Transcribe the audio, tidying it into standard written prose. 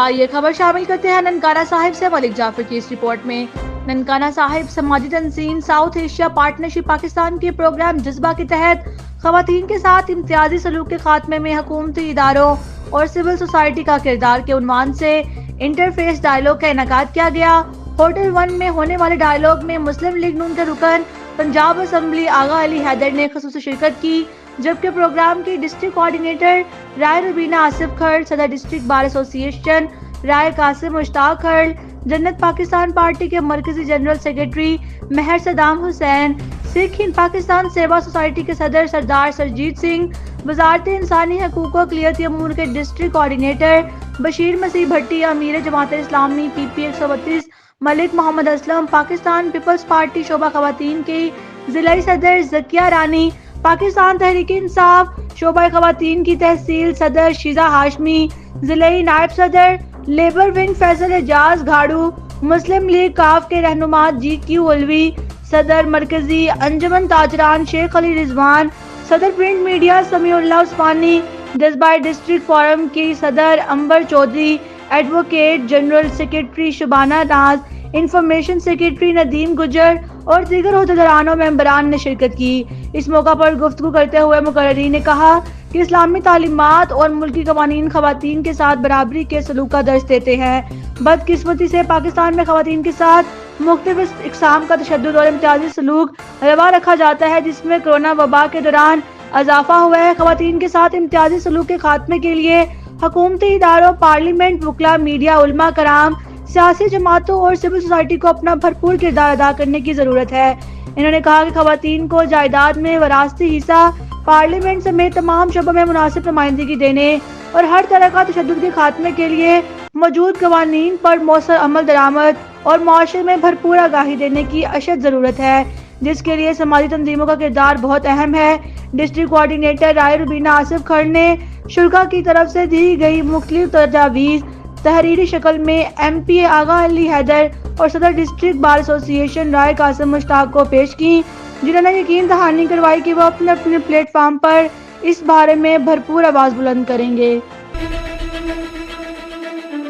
आइए खबर शामिल करते हैं ननकाना साहिब से मलिक जाफर की इस रिपोर्ट में। ननकाना साहिब समाजी तंजीम साउथ एशिया पार्टनरशिप पाकिस्तान के प्रोग्राम जज्बा के तहत खवातीन के साथ इम्तियाजी सलूक के खात्मे में हुकूमती इदारों और सिविल सोसाइटी का किरदार के उन्वान से इंटरफेस डायलॉग का इनेकाद किया गया। होटल 1 में होने वाले डायलॉग में मुस्लिम लीग नून के रुकन पंजाब असम्बली आगा अली हैदर ने खसूसी शिरकत की, जबकि प्रोग्राम की डिस्ट्रिक्ट कोऑर्डिनेटर राय रुबीना आसिफ खड़, सदर डिस्ट्रिक्ट बार एसोसिएशन राय कासिम मुश्ताक खड़, जन्नत पाकिस्तान पार्टी के मरकजी जनरल सेक्रेटरी महर सदाम हुसैन, सिख हिंद पाकिस्तान सेवा सोसाइटी के सदर सरदार सरजीत सिंह, वजारत इंसानी हकूक़ व अक़लियती अमूर के डिस्ट्रिक्ट कोऑर्डिनेटर बशीर मसीह भट्टी, अमीर Jamaat Islami PP 132 Malik Mohammad Aslam, Pakistan peoples party शोबा खवातीन की जिलाई सदर जकिया रानी, पाकिस्तान तहरीक इंसाफ शोबा खवातीन की तहसील सदर शीजा हाशमी, जिलाई नायब सदर लेबर विंग फैसल एजाज घाड़ू, मुस्लिम लीग काफ के रहनुमा GQ उलवी, सदर मरकजी अंजमन ताजरान शेख अली रिजवान, सदर प्रिंट मीडिया समीउल्लाह उस्मानी, जज्बाई डिस्ट्रिक्ट फोरम की सदर Amber Chaudhry, advocate general secretary Shabana Naz, information secretary Nadeem गुजर और दीगर ओहदेदारान और मेंबरान ने शिरकत की। इस मौका पर गुफ्तगू करते हुए मुकर्ररीन ने कहा कि इस्लामी तालीमात और मुल्की कवानीन खवातीन के साथ बराबरी के सलूक का दर्ज देते हैं। बदकिस्मती से पाकिस्तान में खवातीन के साथ मुख्तलिफ इक़साम का तशद्दुद और इम्तियाजी सलूक रवा रखा जाता है, जिसमें कोरोना वबा के दौरान इजाफा हुआ है। खवातीन के साथ इम्तियाजी सलूक के खात्मे के लिए हुकूमती इदारों, पार्लियामेंट, वकला, मीडिया, उलमा कराम, सियासी जमातों और सिविल सोसाइटी को अपना भरपूर किरदार अदा करने की जरूरत है। इन्होंने कहा कि खवातीन को जायदाद में वरासती हिस्सा, पार्लियामेंट समेत तमाम शोबों में मुनासिब नुमाइंदगी देने और हर तरह का तशद्दुद के खात्मे के लिए मौजूद कवानीन पर मौसर अमल दरामद और मुआशरे में भरपूर आगाही देने की अशद जरूरत है, जिसके लिए समाजी तंजीमों का किरदार बहुत अहम है। डिस्ट्रिक्ट कोऑर्डिनेटर राय रुबीना आसिफ खड़ ने शुरा की तरफ से दी गई मुख्तलिफ तजावीज़ तहरीरी शक्ल में MP आगा अली हैदर और सदर डिस्ट्रिक्ट बार एसोसिएशन राय कासिम मुश्ताक को पेश की, जिन्होंने यकीन दहानी करवाई कि वो अपने अपने प्लेटफार्म पर इस बारे में भरपूर आवाज़ बुलंद करेंगे।